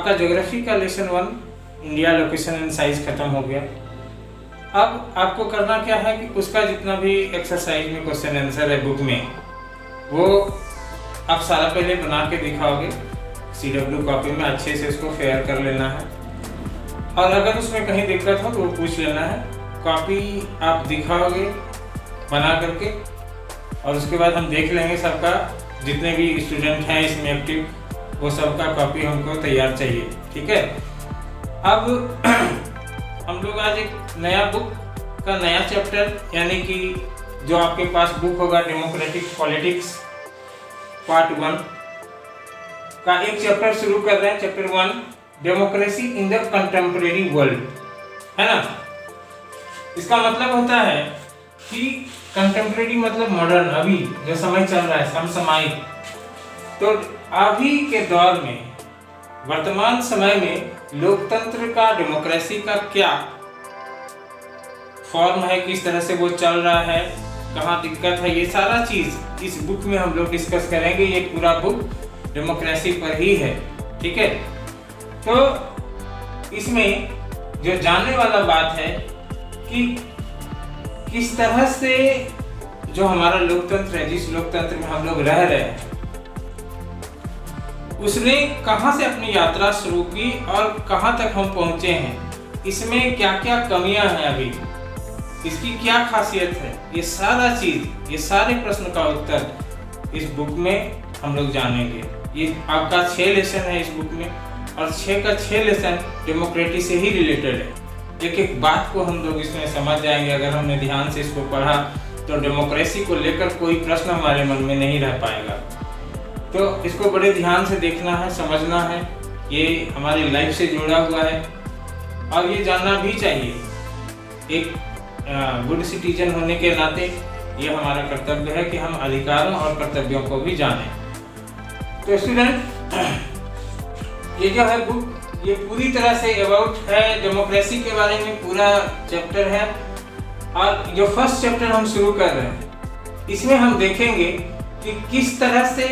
आपका ज्योग्राफी का lesson 1 India location and size खत्म हो गया। अब आपको करना क्या है कि उसका जितना भी एक्सरसाइज में क्वेश्चन आंसर है बुक में, वो आप सारा पहले बना के दिखाओगे CW कॉपी में, अच्छे से उसको फेयर कर लेना है। और अगर उसमें कहीं दिक्कत हो तो वो पूछ लेना है। कॉपी आप दिखाओगे बना करके, और उसके बाद हम देख लेंगे सबका, जितने भी स्टूडेंट हैं इसमें एक्टिव, वो सबका कॉपी हमको तैयार चाहिए। ठीक है। अब हम लोग आज एक नया बुक का नया चैप्टर, यानी कि जो आपके पास बुक होगा डेमोक्रेटिक पॉलिटिक्स पार्ट 1 का एक चैप्टर शुरू कर रहे हैं। Chapter 1 democracy in the contemporary world, है ना। इसका मतलब होता है कि कंटेम्परेरी मतलब मॉडर्न, अभी जो समय चल रहा है, समसामयिक। तो अभी के दौर में, वर्तमान समय में लोकतंत्र का, डेमोक्रेसी का क्या फॉर्म है, किस तरह से वो चल रहा है, कहाँ दिक्कत है, ये सारा चीज इस बुक में हम लोग डिस्कस करेंगे। ये पूरा बुक डेमोक्रेसी पर ही है। ठीक है। तो इसमें जो जानने वाला बात है कि किस तरह से जो हमारा लोकतंत्र है, जिस लोकतंत्र में हम लोग रह रहे हैं, उसने कहां से अपनी यात्रा शुरू की और कहां तक हम पहुंचे हैं, इसमें क्या क्या कमियां हैं, अभी इसकी क्या खासियत है, ये सारा चीज, ये सारे प्रश्न का उत्तर इस बुक में हम लोग जानेंगे। ये आपका 6 लेसन है इस बुक में, और 6 का 6 लेसन डेमोक्रेसी से ही रिलेटेड है। एक एक बात को हम लोग इसमें समझ जाएंगे। अगर हमने ध्यान से इसको पढ़ा तो डेमोक्रेसी को लेकर कोई प्रश्न हमारे मन में नहीं रह पाएगा। तो इसको बड़े ध्यान से देखना है, समझना है। ये हमारी लाइफ से जुड़ा हुआ है और ये जानना भी चाहिए। एक गुड सिटीजन होने के नाते ये हमारा कर्तव्य है कि हम अधिकारों और कर्तव्यों को भी जानें। तो स्टूडेंट, ये जो है बुक, ये पूरी तरह से अबाउट है डेमोक्रेसी के बारे में, पूरा चैप्टर है। और जो फर्स्ट चैप्टर हम शुरू कर रहे हैं, इसमें हम देखेंगे कि किस तरह से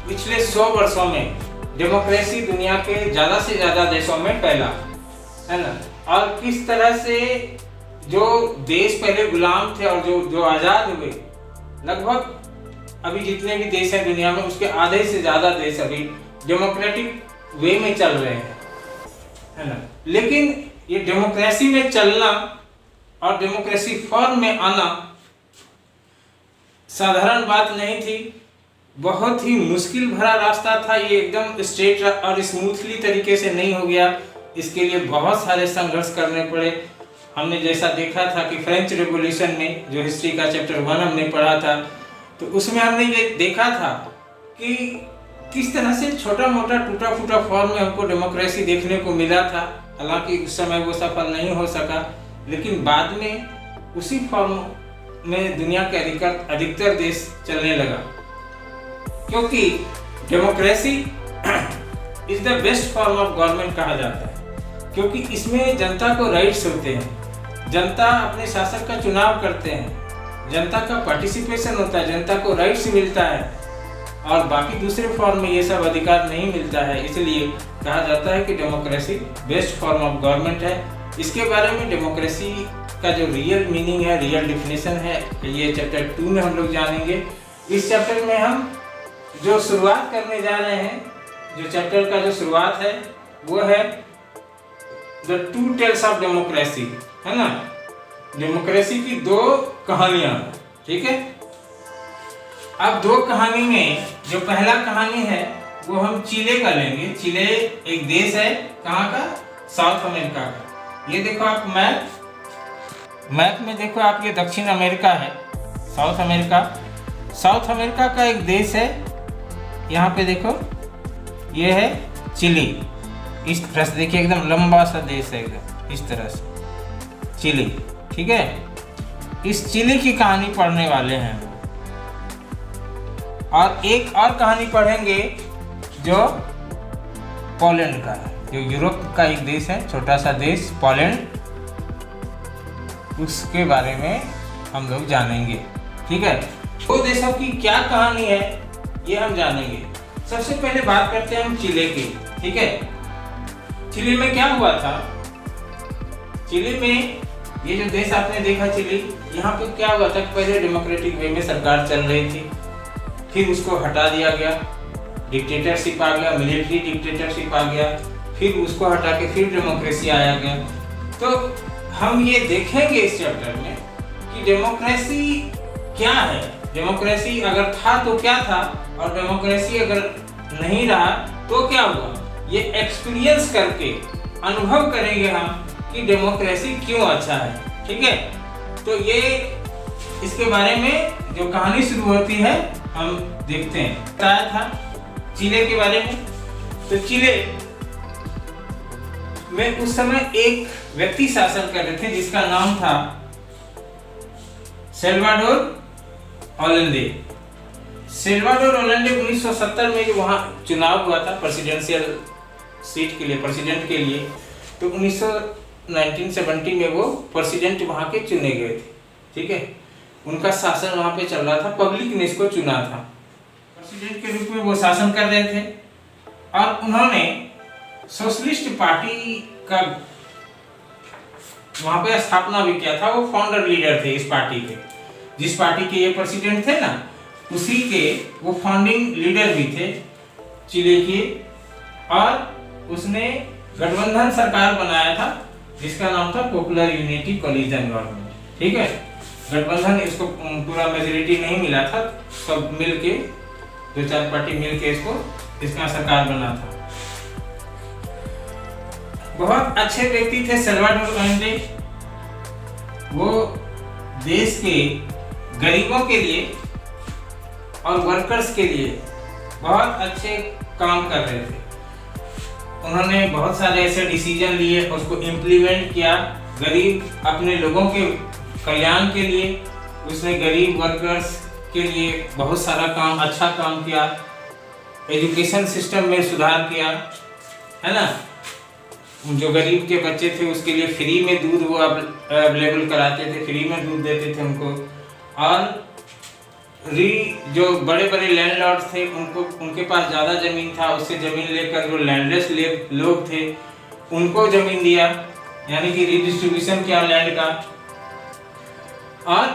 पिछले 100 वर्षों में डेमोक्रेसी दुनिया के ज़्यादा से ज़्यादा देशों में फैला, है ना। और किस तरह से जो देश पहले गुलाम थे और जो आज़ाद हुए, लगभग अभी जितने भी देश हैं दुनिया में, उसके आधे से ज़्यादा देश अभी डेमोक्रेटिक वे में चल रहे हैं, है ना। लेकिन ये डेमोक्रेसी में चलना और डेमोक्रेसी फॉर्म में आना साधारण बात नहीं थी, बहुत ही मुश्किल भरा रास्ता था। ये एकदम स्ट्रेट और स्मूथली तरीके से नहीं हो गया। इसके लिए बहुत सारे संघर्ष करने पड़े। हमने जैसा देखा था कि फ्रेंच रेवोल्यूशन में, जो हिस्ट्री का चैप्टर 1 हमने पढ़ा था, तो उसमें हमने ये देखा था कि किस तरह से छोटा मोटा टूटा फूटा फॉर्म में हमको डेमोक्रेसी देखने को मिला था। हालांकि उस समय वो सफल नहीं हो सका, लेकिन बाद में उसी फॉर्म में दुनिया के अधिकतर देश चलने लगा, क्योंकि democracy is the best form of government कहा जाता है, क्योंकि इसमें जनता को राइट्स होते हैं, जनता अपने शासक का चुनाव करते हैं, जनता का पार्टिसिपेशन होता है, जनता को राइट्स मिलता है, और बाकी दूसरे फॉर्म में ये सब अधिकार नहीं मिलता है। इसलिए कहा जाता है कि democracy best form of government है। इसके बारे में डेमोक्रेसी का जो रियल मीनिंग है, रियल डिफिनेशन है, ये चैप्टर 2 में हम लोग जानेंगे। इस चैप्टर में हम जो शुरुआत करने जा रहे हैं, जो चैप्टर का जो शुरुआत है वो है द 2 टेल्स ऑफ डेमोक्रेसी, है ना। डेमोक्रेसी की 2 कहानियां, ठीक है। अब 2 कहानी में जो पहला कहानी है वो हम चिले का लेंगे। चिले एक देश है, कहाँ का? साउथ अमेरिका का। ये देखो आप मैप में देखो आप, ये दक्षिण अमेरिका है, साउथ अमेरिका। साउथ अमेरिका का एक देश है, यहाँ पे देखो ये है चिली। इस तरह से देखिए, एकदम लंबा सा देश है, एकदम इस तरह से चिली, ठीक है। इस चिली की कहानी पढ़ने वाले हैं, और एक और कहानी पढ़ेंगे जो पोलैंड का है, जो यूरोप का एक देश है, छोटा सा देश पोलैंड, उसके बारे में हम लोग जानेंगे, ठीक है। 2 देशों की क्या कहानी है ये हम जानेंगे। सबसे पहले बात करते हैं हम चिले की, ठीक है। चिली में क्या हुआ था, चिली में ये जो देश आपने देखा चिली, यहाँ पे क्या हुआ था, पहले डेमोक्रेटिक वे में सरकार चल रही थी, फिर उसको हटा दिया गया, डिक्टेटरशिप आ गया, मिलिट्री डिक्टेटरशिप आ गया, फिर उसको हटा के फिर डेमोक्रेसी आया गया। तो हम ये देखेंगे इस चैप्टर में कि डेमोक्रेसी क्या है, डेमोक्रेसी अगर था तो क्या था, और डेमोक्रेसी अगर नहीं रहा तो क्या हुआ। ये एक्सपीरियंस करके अनुभव करेंगे हम कि डेमोक्रेसी क्यों अच्छा है। ठीक है, तो ये इसके बारे में जो कहानी शुरू होती है हम देखते हैं। बताया था चिले के बारे में, तो चिले में उस समय एक व्यक्ति शासन कर रहे थे जिसका नाम था सल्वाडोर अलेंदे। सल्वाडोर अलेंदे 1970 में जो वहाँ चुनाव हुआ था प्रेसिडेंशियल सीट के लिए, प्रेसिडेंट के लिए, तो 1970 में वो प्रेसिडेंट वहाँ के चुने गए थे। ठीक है, उनका शासन वहाँ पे चल रहा था, पब्लिक ने इसको चुना था, प्रेसिडेंट के रूप में वो शासन कर रहे थे। और उन्होंने सोशलिस्ट पार्टी का वहाँ पे स्थापना भी किया था। वो फाउंडर लीडर थे इस पार्टी के, जिस पार्टी के ये प्रेसिडेंट थे ना, उसी के वो फाउंडिंग लीडर भी थे चिली के। और उसने गठबंधन सरकार बनाया था जिसका नाम था पॉपुलर यूनिटी कोलिजन गवर्नमेंट। ठीक है, गठबंधन, इसको पूरा मेजोरिटी नहीं मिला था, सब मिलके 2-4 पार्टी मिलके इसका सरकार बना था। बहुत अच्छे व्यक्ति थे सल्वाडोर अलेंदे। वो देश के गरीबों के लिए और वर्कर्स के लिए बहुत अच्छे काम कर रहे थे। उन्होंने बहुत सारे ऐसे डिसीजन लिए, उसको इम्प्लीमेंट किया गरीब अपने लोगों के कल्याण के लिए। उसने गरीब वर्कर्स के लिए बहुत सारा काम, अच्छा काम किया। एजुकेशन सिस्टम में सुधार किया, है ना। जो गरीब के बच्चे थे उसके लिए फ्री में दूध वो अवेलेबल कराते थे, फ्री में दूध देते थे उनको। और जो बड़े बड़े लैंडलॉर्ड थे उनके पास ज़्यादा ज़मीन था, उससे ज़मीन लेकर जो लैंडलेस लोग थे उनको ज़मीन दिया, यानी कि रिडिस्ट्रीब्यूशन किया लैंड का। और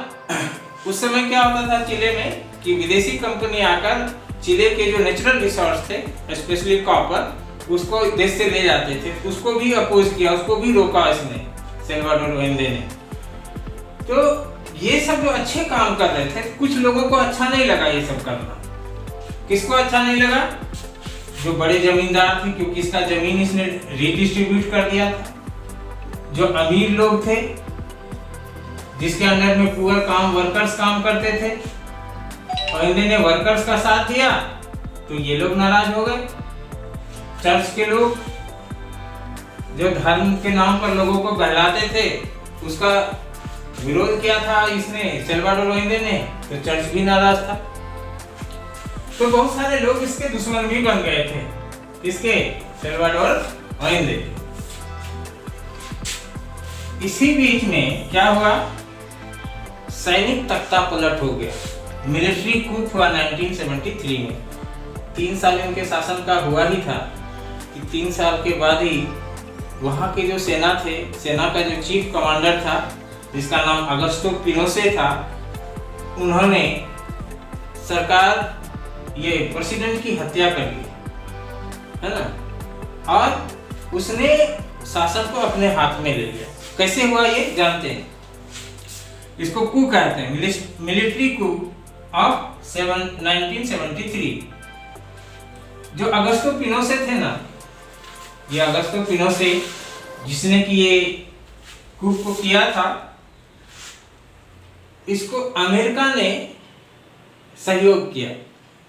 उस समय क्या होता था चिले में कि विदेशी कंपनी आकर चिले के जो नेचुरल रिसोर्स थे, स्पेशली कॉपर, उसको देश से ले जाते थे। उसको भी अपोज किया, उसको भी रोका इसने, सल्वाडोर अलेंदे ने। तो ये सब जो अच्छे काम कर रहे थे, कुछ लोगों को अच्छा नहीं लगा ये सब करना। किसको अच्छा नहीं लगा? जो बड़े जमींदार थे, क्योंकि इसका जमीन इसने रिडिस्ट्रीब्यूट कर दिया था। जो अमीर लोग थे जिसके अंडर में पुअर वर्कर्स काम करते थे, अलेंदे ने वर्कर्स का साथ दिया तो ये लोग नाराज हो गए। चर्च के लोग जो धर्म के नाम पर लोगों को बहलाते थे उसका विरोध किया था इसने, सल्वाडोर अलेंदे ने, तो चर्च भी नाराज था। तो बहुत सारे लोग इसके दुश्मन भी बन गए थे, इसके सल्वाडोर अलेंदे। इसी बीच में क्या हुआ, सैनिक तख्ता पलट हो गया, मिलिट्री कूप हुआ 1973 में। 3 साल इनके शासन का हुआ ही था कि 3 साल के बाद ही वहाँ के जो सेना थे, सेना का जो चीफ कमांडर था जिसका नाम अगस्टो पिनोसे था, उन्होंने सरकार ये प्रेसिडेंट की हत्या कर ली, है ना। और उसने शासन को अपने हाथ में ले लिया। कैसे हुआ ये जानते हैं, इसको कू कहते हैं, मिलिट्री कू ऑफ 1973। जो अगस्टो पिनोसे थे ना, ये अगस्टो पिनोसे जिसने कि ये कूप को किया था, इसको अमेरिका ने सहयोग किया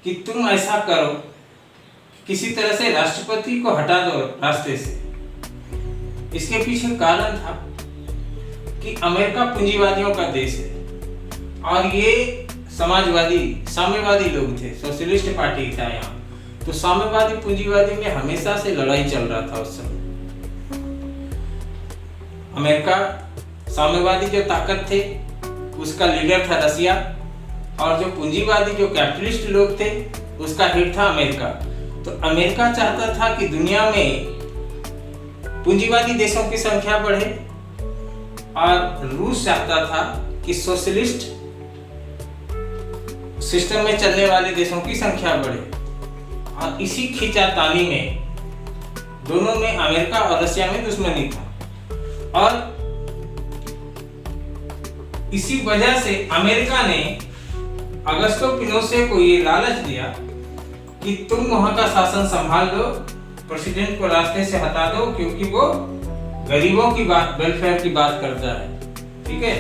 कि तुम ऐसा करो, किसी तरह से राष्ट्रपति को हटा दो रास्ते से। इसके पीछे कारण था कि अमेरिका पूंजीवादियों का देश है और ये समाजवादी, साम्यवादी लोग थे, सोशलिस्ट पार्टी था यहाँ। तो साम्यवादी पूंजीवादी में हमेशा से लड़ाई चल रहा था उस समय। अमेरिका, साम्यवादी जो ताकत थे उसका लीडर था रसिया, और जो पूंजीवादी जो कैपिटलिस्ट लोग थे उसका हेड था अमेरिका। तो अमेरिका चाहता था कि दुनिया में पूंजीवादी देशों की संख्या बढ़े और रूस चाहता था कि सोशलिस्ट सिस्टम में चलने वाले देशों की संख्या बढ़े। और इसी खींचातानी में दोनों में, अमेरिका और रशिया में दुश्मनी था। और इसी वजह से अमेरिका ने अगस्तो पिनोशे को ये लालच दिया कि तुम वहां का शासन संभाल लो, प्रेसिडेंट को रास्ते से हटा दो, क्योंकि वो गरीबों की बात, वेलफेयर की बात करता है। ठीक है।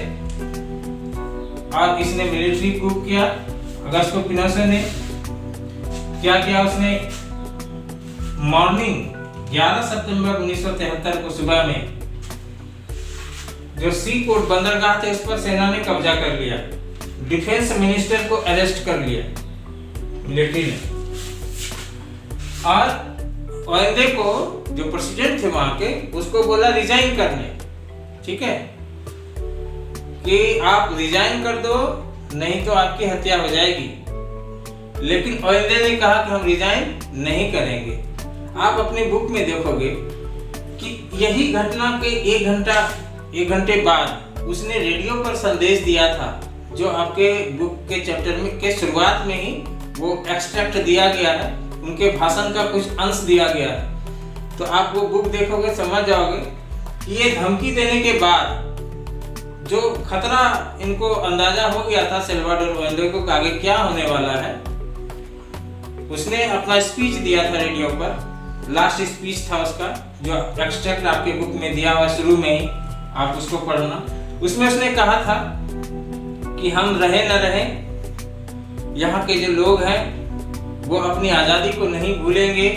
और इसने मिलिट्री कूप किया। अगस्तो पिनोशे ने क्या किया, उसने मॉर्निंग 11 सितंबर 1973 को सुबह में जो सी पोर्ट बंदरगाह थे उस पर सेना ने कब्जा कर लिया। डिफेंस मिनिस्टर को अरेस्ट कर लिया मिलिट्री ने। और ओएनडे को, जो प्रेसिडेंट थे वहां के, उसको बोला रिजाइन करने। ठीक है, कि आप रिजाइन कर दो, नहीं तो आपकी हत्या हो जाएगी। लेकिन ओएनडे ने कहा कि हम रिजाइन नहीं करेंगे। आप अपनी बुक में देखोगे कि यही घटना के एक घंटे बाद उसने रेडियो पर संदेश दिया था, जो आपके बुक के चैप्टर में के शुरुआत में ही वो एक्सट्रैक्ट दिया गया है, उनके भाषण का कुछ अंश दिया गया है। तो आप वो बुक देखोगे समझ जाओगे कि ये धमकी देने के बाद जो खतरा इनको अंदाजा हो गया था सल्वाडोर ओएनडे को आगे क्या होने वाला है, उसने अपना स्पीच दिया था रेडियो पर। लास्ट स्पीच था उसका, जो एक्सट्रैक्ट आपके बुक में दिया हुआ शुरू में ही, आप उसको पढ़ना। उसमें उसने कहा था कि हम रहे न रहे, यहाँ के जो लोग हैं वो अपनी आज़ादी को नहीं भूलेंगे,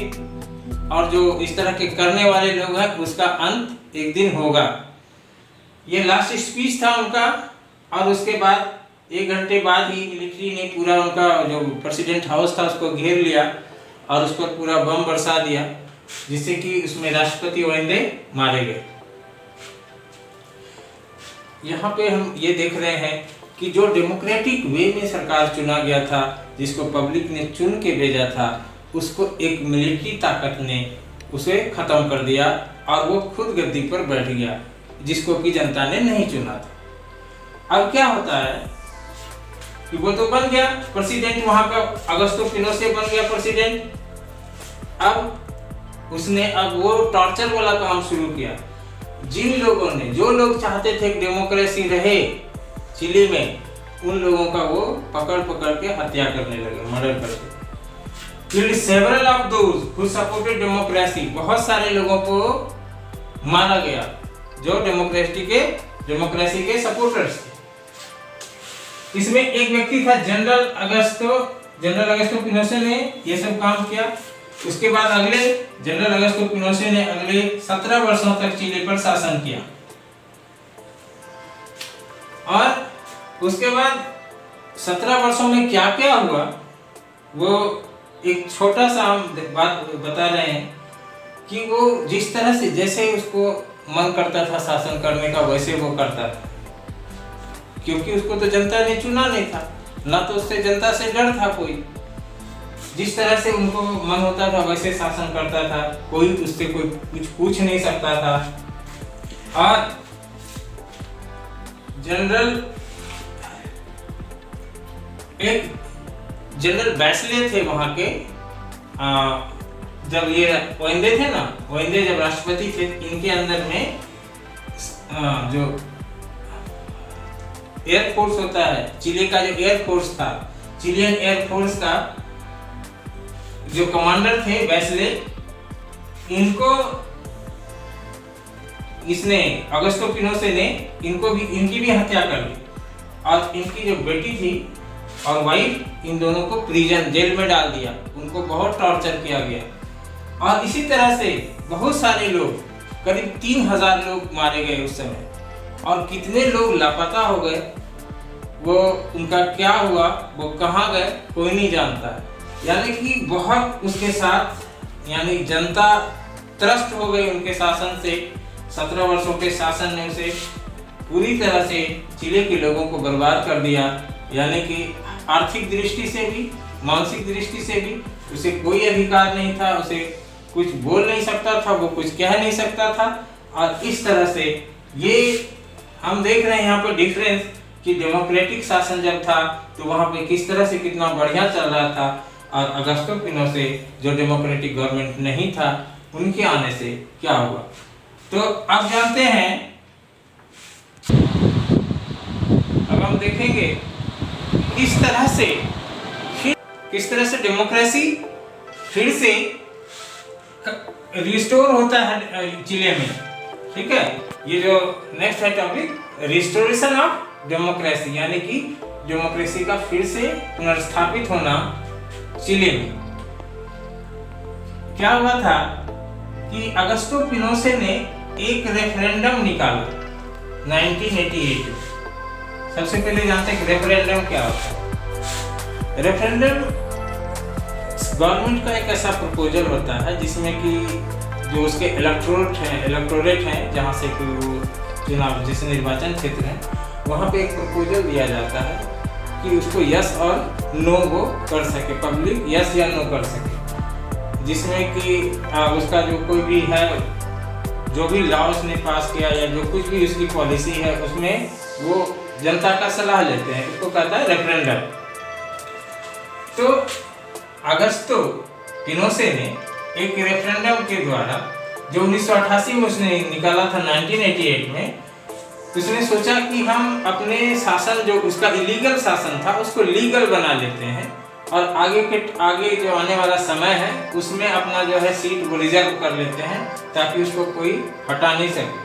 और जो इस तरह के करने वाले लोग हैं उसका अंत एक दिन होगा। ये लास्ट स्पीच था उनका। और उसके बाद 1 घंटे बाद ही मिलिट्री ने पूरा उनका जो प्रेसिडेंट हाउस था उसको घेर लिया और उस पर पूरा बम बरसा दिया, जिससे कि उसमें राष्ट्रपति ओएनडे मारे गए। यहाँ पे हम ये देख रहे हैं कि जो डेमोक्रेटिक वे में सरकार चुना गया था, जिसको पब्लिक ने चुन के भेजा था, उसको एक मिलिट्री ताकत ने उसे खत्म कर दिया और वो खुद गद्दी पर बैठ गया, जिसको कि जनता ने नहीं चुना था। अब क्या होता है कि वो तो बन गया प्रेसिडेंट, वहां का अगस्तो पिनोशे बन गया प्रेसिडेंट। अब उसने वो टॉर्चर वाला काम शुरू किया। जिन लोगों ने, जो लोग चाहते थे कि डेमोक्रेसी रहे चिली में, उन लोगों का वो पकड़ पकड़ के हत्या करने लगे, मर्डर करके। Killed several of those who supported democracy, बहुत सारे लोगों को मारा गया जो डेमोक्रेसी के सपोर्टर्स थे। इसमें एक व्यक्ति था जनरल अगस्तो पिनोशे ने ये सब काम किया। उसके बाद जनरल अगस्तो पिनोशे ने अगले 17 वर्षों तक चिली पर शासन किया। और उसके बाद 17 वर्षों में क्या क्या हुआ, वो एक छोटा सा हम बात बता रहे हैं कि वो जिस तरह से, जैसे उसको मन करता था शासन करने का, वैसे वो करता था, क्योंकि उसको तो जनता ने चुना नहीं था, ना तो उससे जनता से डर था कोई। जिस तरह से उनको मन होता था वैसे शासन करता था, कोई उससे कोई कुछ पूछ नहीं सकता था। और जनरल बैचले थे वहां के, जब ये ओएनडे थे ना, ओएनडे जब राष्ट्रपति थे, इनके अंदर में जो एयरफोर्स होता है, चिली का जो एयरफोर्स था, चिलियन एयरफोर्स का जो कमांडर थे बैचले, इनको इसने, अगस्तो पिनोशे ने इनकी भी हत्या कर दी। और इनकी जो बेटी थी और वाइफ, इन दोनों को प्रिजन, जेल में डाल दिया। उनको बहुत टॉर्चर किया गया। और इसी तरह से बहुत सारे लोग, करीब 3000 लोग मारे गए उस समय। और कितने लोग लापता हो गए, वो उनका क्या हुआ, वो कहाँ गए, कोई नहीं जानता। यानी कि बहुत उसके साथ, यानी जनता त्रस्त हो गई उनके शासन से। 17 वर्षों के शासन ने उसे पूरी तरह से चिली के लोगों को बर्बाद कर दिया। यानी कि आर्थिक दृष्टि से भी, मानसिक दृष्टि से भी उसे कोई अधिकार नहीं था, उसे कुछ बोल नहीं सकता था, वो कुछ कह नहीं सकता था। और इस तरह से ये हम देख रहे हैं यहाँ पर डिफरेंस कि डेमोक्रेटिक शासन जब था तो वहाँ पे किस तरह से कितना बढ़िया चल रहा था, और अगस्तो पिनोशे जो डेमोक्रेटिक गवर्नमेंट नहीं था उनके आने से क्या हुआ। तो अब जानते हैं, अब हम देखेंगे किस तरह से डेमोक्रेसी फिर से रिस्टोर होता है चिले में। ठीक है, ये जो नेक्स्ट है टॉपिक, रिस्टोरेशन ऑफ डेमोक्रेसी, यानी कि डेमोक्रेसी का फिर से पुनर्स्थापित होना चिले में। क्या हुआ था कि अगस्तो पिनोशे ने एक रेफरेंडम निकाला 1988 में। सबसे पहले जानते हैं कि रेफरेंडम क्या होता है। रेफरेंडम गवर्नमेंट का एक ऐसा प्रपोजल होता है जिसमें कि जो उसके इलेक्टोरेट हैं जहाँ से कि वो चुनाव जिस निर्वाचन क्षेत्र है वहाँ पे एक प्रपोजल दिया जाता है कि उसको यस और नो वो कर सके, पब्लिक यस या नो कर सके, जिसमें कि उसका जो कोई भी है, जो भी लॉ उसने पास किया या जो कुछ भी उसकी पॉलिसी है उसमें वो जनता का सलाह लेते हैं, उसको कहता है रेफरेंडम। तो अगस्तो पिनोशे ने एक रेफरेंडम के द्वारा जो 1988 में उसने निकाला था 1988 में, उसने सोचा कि हम अपने शासन जो उसका इलीगल शासन था उसको लीगल बना लेते हैं और आगे जो आने वाला समय है उसमें अपना जो है सीट वो रिजर्व कर लेते हैं ताकि उसको कोई हटा नहीं सके।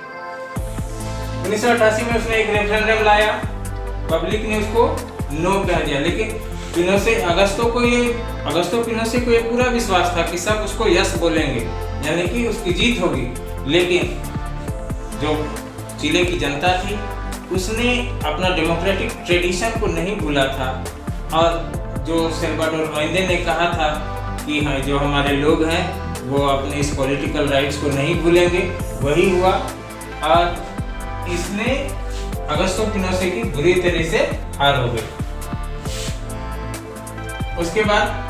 1988 में उसने एक रेफरेंडम लाया, पब्लिक ने उसको नो कह दिया, लेकिन अगस्तो पिनोशे को ये पूरा विश्वास था कि सब उसको यस बोलेंगे, यानी कि उसकी जीत होगी। लेकिन जो चिले की जनता थी उसने अपना डेमोक्रेटिक ट्रेडिशन को नहीं भूला था, और जो सल्वाडोर अलेंदे ने कहा था कि हाँ जो हमारे लोग हैं वो अपने इस पॉलिटिकल राइट्स को नहीं भूलेंगे, वही हुआ। और इसने अगस्तो पिनोशे की बुरी तरह से हार हो गई। उसके बाद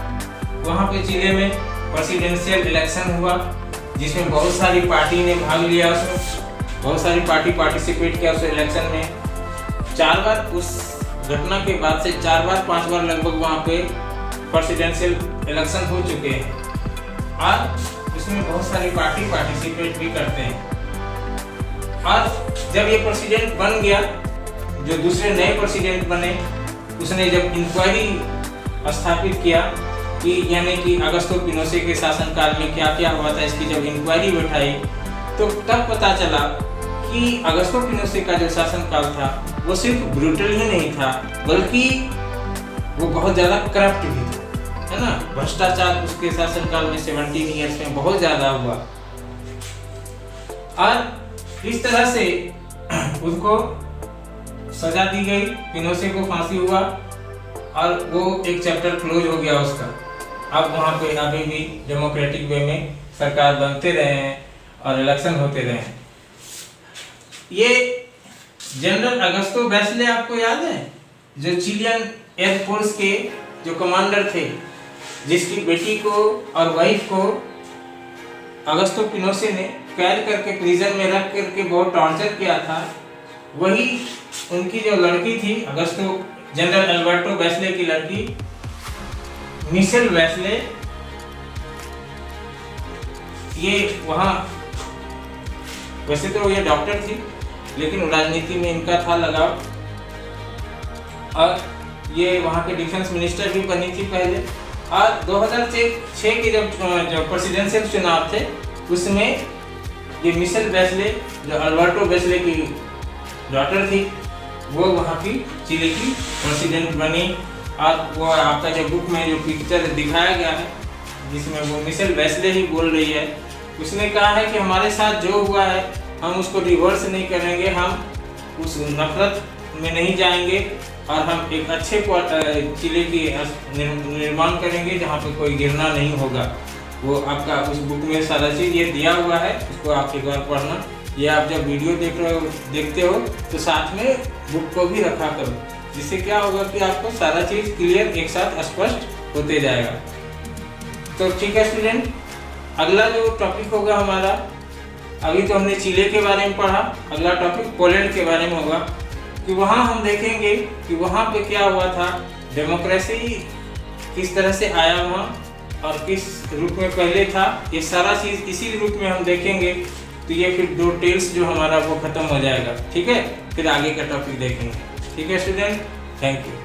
वहाँ पे चिले में प्रेसिडेंशियल इलेक्शन हुआ जिसमें बहुत सारी पार्टी ने भाग लिया, उसमें बहुत सारी पार्टी पार्टिसिपेट किया उस इलेक्शन में। 4 बार उस घटना के बाद से 4 बार 5 बार लगभग वहाँ पे प्रेसिडेंशियल इलेक्शन हो चुके हैं, और उसमें बहुत सारी पार्टी पार्टिसिपेट भी करते हैं। और जब ये प्रेसिडेंट बन गया, जो दूसरे नए प्रेसिडेंट बने, उसने जब इंक्वायरी स्थापित किया कि यानी कि अगस्तो पिनोशे के शासनकाल में क्या क्या हुआ था, इसकी जब इंक्वायरी बैठाई तो तब पता चला कि अगस्तो पिनोशे का जो शासनकाल था वो सिर्फ ब्रूटल ही नहीं था बल्कि वो बहुत ज़्यादा करप्ट भी था, है ना। भ्रष्टाचार उसके शासनकाल में 17 ईयर्स में बहुत ज़्यादा हुआ, और इस तरह से उनको सजा दी गई, पिनोशे को फांसी हुआ और वो एक चैप्टर क्लोज हो गया उसका। अब वहाँ पे अभी भी डेमोक्रेटिक वे में सरकार बनते रहे हैं और इलेक्शन होते रहे हैं। ये जनरल अगस्तो बैसले आपको याद है, जो चिलियन एयरफोर्स के जो कमांडर थे, जिसकी बेटी को और वाइफ को अगस्तो पिनोशे ने कैद करके प्रिजन में रख करके बहुत टॉर्चर किया था। वही उनकी जो लड़की थी जनरल अल्बर्टो बैसले की लड़की मिशेल बैसले, ये वहाँ वैसे तो ये डॉक्टर थी लेकिन राजनीति में इनका था लगाव, और ये वहाँ के डिफेंस मिनिस्टर भी बनी थी पहले। और 2006 के जो प्रेसिडेंशियल चुनाव थे उसमें ये मिशेल बैसले जो अल्बर्टो बैसले की डॉटर थी वो वहाँ की चिली की प्रेसिडेंट बनी। और वो आपका जो बुक में जो पिक्चर दिखाया गया है जिसमें वो मिशेल बैसले ही बोल रही है, उसने कहा है कि हमारे साथ जो हुआ है हम उसको रिवर्स नहीं करेंगे, हम उस नफरत में नहीं जाएंगे और हम एक अच्छे चिले की निर्माण करेंगे जहाँ पे कोई गिरना नहीं होगा। वो आपका उस बुक में सारा चीज़ ये दिया हुआ है, उसको आप एक बार पढ़ना। ये आप जब वीडियो देखते हो तो साथ में बुक को भी रखा करो, जिससे क्या होगा कि आपको सारा चीज़ क्लियर एक साथ स्पष्ट होते जाएगा। तो ठीक है स्टूडेंट, अगला जो टॉपिक होगा हमारा, अभी तो हमने चिले के बारे में पढ़ा, अगला टॉपिक पोलैंड के बारे में होगा कि वहाँ हम देखेंगे कि वहाँ पे क्या हुआ था, डेमोक्रेसी किस तरह से आया वहाँ और किस रूप में पहले था, ये सारा चीज़ इसी रूप में हम देखेंगे। तो ये फिर 2 टेल्स जो हमारा वो खत्म हो जाएगा। ठीक है, फिर आगे का टॉपिक देखेंगे। ठीक है स्टूडेंट, थैंक यू।